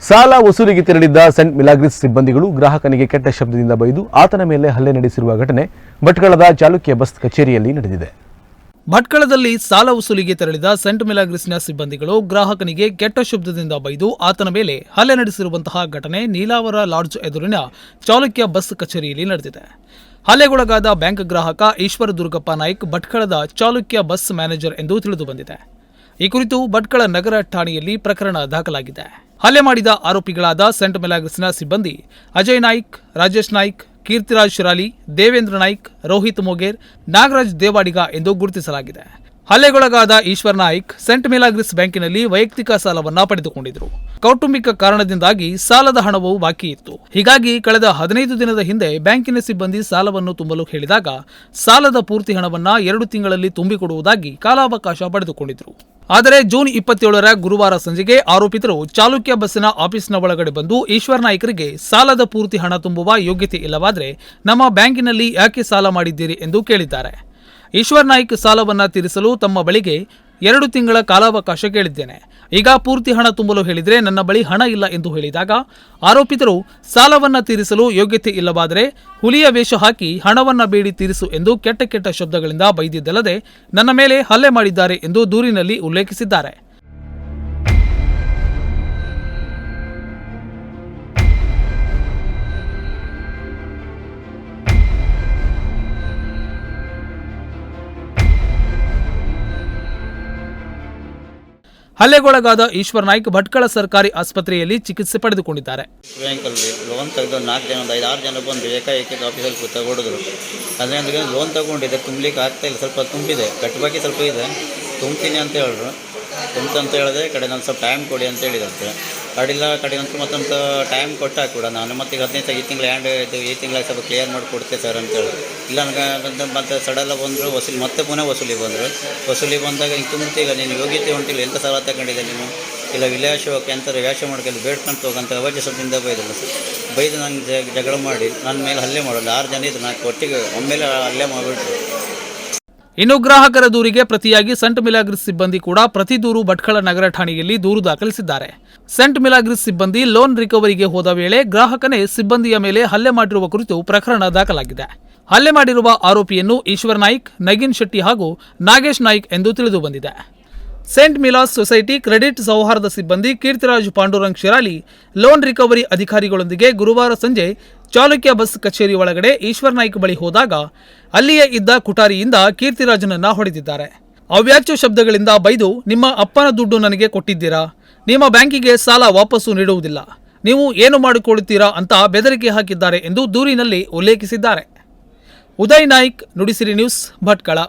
ಸಾಲ ವಸೂಲಿಗೆ ತೆರಳಿದ್ದ ಸೆಂಟ್ ಮಿಲಾಗ್ರಿಸ್ ಸಿಬ್ಬಂದಿಗಳು ಗ್ರಾಹಕನಿಗೆ ಕೆಟ್ಟ ಶಬ್ದದಿಂದ ಬೈದು ಆತನ ಮೇಲೆ ಹಲ್ಲೆ ನಡೆಸಿರುವ ಘಟನೆ ಭಟ್ಕಳದ ಚಾಲುಕ್ಯ ಬಸ್ ಕಚೇರಿಯಲ್ಲಿ ನಡೆದಿದೆ. ಭಟ್ಕಳದಲ್ಲಿ ಸಾಲ ವಸೂಲಿಗೆ ತೆರಳಿದ ಸೆಂಟ್ ಮಿಲಾಗ್ರಿಸ್ನ ಸಿಬ್ಬಂದಿಗಳು ಗ್ರಾಹಕನಿಗೆ ಕೆಟ್ಟ ಶಬ್ದದಿಂದ ಬೈದು ಆತನ ಮೇಲೆ ಹಲ್ಲೆ ನಡೆಸಿರುವಂತಹ ಘಟನೆ ನೀಲಾವರ ಲಾಡ್ಜ್ ಎದುರಿನ ಚಾಲುಕ್ಯ ಬಸ್ ಕಚೇರಿಯಲ್ಲಿ ನಡೆದಿದೆ. ಹಲ್ಲೆಗೊಳಗಾದ ಬ್ಯಾಂಕ್ ಗ್ರಾಹಕ ಈಶ್ವರ ದುರ್ಗಪ್ಪ ನಾಯ್ಕ್ ಭಟ್ಕಳದ ಚಾಲುಕ್ಯ ಬಸ್ ಮ್ಯಾನೇಜರ್ ಎಂದು ತಿಳಿದುಬಂದಿದೆ. ಈ ಕುರಿತು ಭಟ್ಕಳ ನಗರ ಠಾಣೆಯಲ್ಲಿ ಪ್ರಕರಣ ದಾಖಲಾಗಿದೆ. ಹಲ್ಲೆ ಮಾಡಿದ ಆರೋಪಿಗಳಾದ ಸೆಂಟ್ ಮಿಲಾಗ್ರಿಸ್ನ ಸಿಬ್ಬಂದಿ ಅಜಯ್ ನಾಯ್ಕ್, ರಾಜೇಶ್ ನಾಯ್ಕ್, ಕೀರ್ತಿರಾಜ್ ಶಿರಾಲಿ, ದೇವೇಂದ್ರ ನಾಯ್ಕ್, ರೋಹಿತ್ ಮೊಗೇರ್, ನಾಗರಾಜ್ ದೇವಾಡಿಗ ಎಂದು ಗುರುತಿಸಲಾಗಿದೆ. ಹಲ್ಲೆಗೊಳಗಾದ ಈಶ್ವರ್ ನಾಯ್ಕ್ ಸೆಂಟ್ ಮಿಲಾಗ್ರಿಸ್ ಬ್ಯಾಂಕಿನಲ್ಲಿ ವೈಯಕ್ತಿಕ ಸಾಲವನ್ನ ಪಡೆದುಕೊಂಡಿದ್ದರು. ಕೌಟುಂಬಿಕ ಕಾರಣದಿಂದಾಗಿ ಸಾಲದ ಹಣವು ಬಾಕಿ ಇತ್ತು. ಹೀಗಾಗಿ ಕಳೆದ 15 ದಿನದ ಹಿಂದೆ ಬ್ಯಾಂಕಿನ ಸಿಬ್ಬಂದಿ ಸಾಲವನ್ನು ತುಂಬಲು ಹೇಳಿದಾಗ ಸಾಲದ ಪೂರ್ತಿ ಹಣವನ್ನ 2 ತಿಂಗಳಲ್ಲಿ ತುಂಬಿಕೊಡುವುದಾಗಿ ಕಾಲಾವಕಾಶ ಪಡೆದುಕೊಂಡಿದ್ದರು. ಆದರೆ ಜೂನ್ 27ರ ಗುರುವಾರ ಸಂಜೆಗೆ ಆರೋಪಿತರು ಚಾಲುಕ್ಯ ಬಸ್ಸಿನ ಆಫೀಸ್ನ ಒಳಗಡೆ ಬಂದು ಈಶ್ವರ್ ನಾಯ್ಕರಿಗೆ ಸಾಲದ ಪೂರ್ತಿ ಹಣ ತುಂಬುವ ಯೋಗ್ಯತೆ ಇಲ್ಲವಾದರೆ ನಮ್ಮ ಬ್ಯಾಂಕಿನಲ್ಲಿ ಯಾಕೆ ಸಾಲ ಮಾಡಿದ್ದೀರಿ ಎಂದು ಕೇಳಿದ್ದಾರೆ. ಈಶ್ವರ್ ನಾಯ್ಕ್ ಸಾಲವನ್ನ ತೀರಿಸಲು ತಮ್ಮ ಬಳಿಗೆ 2 ತಿಂಗಳ ಕಾಲಾವಕಾಶ ಕೇಳಿದ್ದೇನೆ. ಈಗ ಪೂರ್ತಿ ಹಣ ತುಂಬಲು ಹೇಳಿದ್ರೆ ನನ್ನ ಬಳಿ ಹಣ ಇಲ್ಲ ಎಂದು ಹೇಳಿದಾಗ ಆರೋಪಿತರು ಸಾಲವನ್ನ ತೀರಿಸಲು ಯೋಗ್ಯತೆ ಇಲ್ಲವಾದರೆ ಹುಲಿಯ ವೇಷ ಹಾಕಿ ಹಣವನ್ನ ಬೇಡಿ ತೀರಿಸು ಎಂದು ಕೆಟ್ಟ ಶಬ್ದಗಳಿಂದ ಬೈದಿದ್ದಲ್ಲದೆ ನನ್ನ ಮೇಲೆ ಹಲ್ಲೆ ಮಾಡಿದ್ದಾರೆ ಎಂದು ದೂರಿನಲ್ಲಿ ಉಲ್ಲೇಖಿಸಿದ್ದಾರೆ. ಹಲ್ಲೆಗೊಳಗಾದ ಈಶ್ವರ್ ನಾಯ್ಕ್ ಭಟ್ಕಳ ಸರ್ಕಾರಿ ಆಸ್ಪತ್ರೆಯಲ್ಲಿ ಚಿಕಿತ್ಸೆ ಪಡೆದುಕೊಂಡಿದ್ದಾರೆ. ಬ್ಯಾಂಕಲ್ಲಿ ಲೋನ್ ತೆಗೆದು 4 ಜನ 5-6 ಜನ ಬಂದು ಏಕಾಏಕಿ ಆಫೀಸಲ್ಲಿ ಕೂತ ಹೊಡೆದ್ರು. ಅದರಿಂದ ಲೋನ್ ತಗೊಂಡಿದ್ದೆ, ತುಂಬಲಿಕ್ಕೆ ಆಗ್ತಾ ಇಲ್ಲ. ಸ್ವಲ್ಪ ತುಂಬಿದೆ, ಕಟ್ಟಬಾಕಿ ಸ್ವಲ್ಪ ಇದೆ, ತುಂಬ್ತೀನಿ ಅಂತ ಹೇಳಿದ್ರು. ಅಂತ ಹೇಳಿದೆ, ಕಡೆ ನಾನು ಸ್ವಲ್ಪ ಟೈಮ್ ಕೊಡಿ ಅಂತ ಹೇಳಿದಂತೆ. ಕಡಿಲ್ಲ ಅಂತ ಮತ್ತೊಂದು ಟೈಮ್ ಕೊಟ್ಟಾಗ ಕೂಡ ನಾನು ಮತ್ತೆ 15 ಈ ತಿಂಗಳು ಈ ತಿಂಗಳಿಗೆ ಸ್ವಲ್ಪ ಕ್ಲಿಯರ್ ಮಾಡಿ ಕೊಡ್ತೆ ಸರ್ ಅಂತೇಳಿ. ಇಲ್ಲ ನನಗೆ ಮತ್ತೆ ಸಡಲ್ಲ ಬಂದರು, ಮತ್ತೆ ಪುನಃ ವಸೂಲಿ ಬಂದಾಗ ಹಿಂಗೆ ತುಂಬ್ತೀಗ ನೀನು ಯೋಗ್ಯತೆ ಹೊಂಟಿಲ್ಲ, ಎಂಥ ಸಾಲ ತಗೊಂಡಿದ್ದೆ ನೀನು, ಇಲ್ಲ ವಿಲಾಸಕ್ಕೆ ಅಂತಾರೆ ವ್ಯಾಸ ಮಾಡ್ಕೊಂಡು ಬೇಡ್ಕೊಂಡು ಹೋಗಂತ ಅವಾಜ ಶಬ್ದದಿಂದ ಬೈದು ನನಗೆ ಜಗಳ ಮಾಡಿ ನನ್ನ ಮೇಲೆ ಹಲ್ಲೆ ಮಾಡೋದು. 6 ಜನ ಇದ್ರು, ನಾನು ಒಟ್ಟಿಗೆ ಒಮ್ಮೆಲೆ ಹಲ್ಲೆ ಮಾಡಿಬಿಟ್ರು. ಇನ್ನು ಗ್ರಾಹಕರ ದೂರಿಗೆ ಪ್ರತಿಯಾಗಿ ಸೆಂಟ್ ಮಿಲಾಗ್ರಿಸ್ ಸಿಬ್ಬಂದಿ ಕೂಡ ಪ್ರತಿ ದೂರು ಭಟ್ಕಳ ನಗರ ಠಾಣೆಯಲ್ಲಿ ದೂರು ದಾಖಲಿಸಿದ್ದಾರೆ. ಸೆಂಟ್ ಮಿಲಾಗ್ರಿಸ್ ಸಿಬ್ಬಂದಿ ಲೋನ್ ರಿಕವರಿಗೆ ಹೋದ ವೇಳೆ ಗ್ರಾಹಕನೇ ಸಿಬ್ಬಂದಿಯ ಮೇಲೆ ಹಲ್ಲೆ ಮಾಡಿರುವ ಕುರಿತು ಪ್ರಕರಣ ದಾಖಲಾಗಿದೆ. ಹಲ್ಲೆ ಮಾಡಿರುವ ಆರೋಪಿಯನ್ನು ಈಶ್ವರ್ ನಾಯ್ಕ್, ನಗೀನ್ ಶೆಟ್ಟಿ ಹಾಗೂ ನಾಗೇಶ್ ನಾಯ್ಕ್ ಎಂದು ತಿಳಿದು ಬಂದಿದೆ. ಸೇಂಟ್ ಮಿಲಾಸ್ ಸೊಸೈಟಿ ಕ್ರೆಡಿಟ್ ಸೌಹಾರ್ದ ಸಿಬ್ಬಂದಿ ಕೀರ್ತಿರಾಜ್ ಪಾಂಡುರಂಗ್ ಶಿರಾಲಿ ಲೋನ್ ರಿಕವರಿ ಅಧಿಕಾರಿಗಳೊಂದಿಗೆ ಗುರುವಾರ ಸಂಜೆ ಚಾಲುಕ್ಯ ಬಸ್ ಕಚೇರಿ ಒಳಗಡೆ ಈಶ್ವರ್ ನಾಯ್ಕ್ ಬಳಿ ಹೋದಾಗ ಅಲ್ಲಿಯೇ ಇದ್ದ ಕುಟಾರಿಯಿಂದ ಕೀರ್ತಿರಾಜನನ್ನ ಹೊಡೆದಿದ್ದಾರೆ. ಅವ್ಯಾಚ್ಯ ಶಬ್ದಗಳಿಂದ ಬೈದು ನಿಮ್ಮ ಅಪ್ಪನ ದುಡ್ಡು ನನಗೆ ಕೊಟ್ಟಿದ್ದೀರಾ, ನಿಮ್ಮ ಬ್ಯಾಂಕಿಗೆ ಸಾಲ ವಾಪಸ್ಸು ನೀಡುವುದಿಲ್ಲ, ನೀವು ಏನು ಮಾಡಿಕೊಳ್ಳುತ್ತೀರಾ ಅಂತ ಬೆದರಿಕೆ ಹಾಕಿದ್ದಾರೆ ಎಂದು ದೂರಿನಲ್ಲಿ ಉಲ್ಲೇಖಿಸಿದ್ದಾರೆ. ಉದಯ್ ನಾಯ್ಕ್, ನುಡಿಸಿರಿ ನ್ಯೂಸ್, ಭಟ್ಕಳ.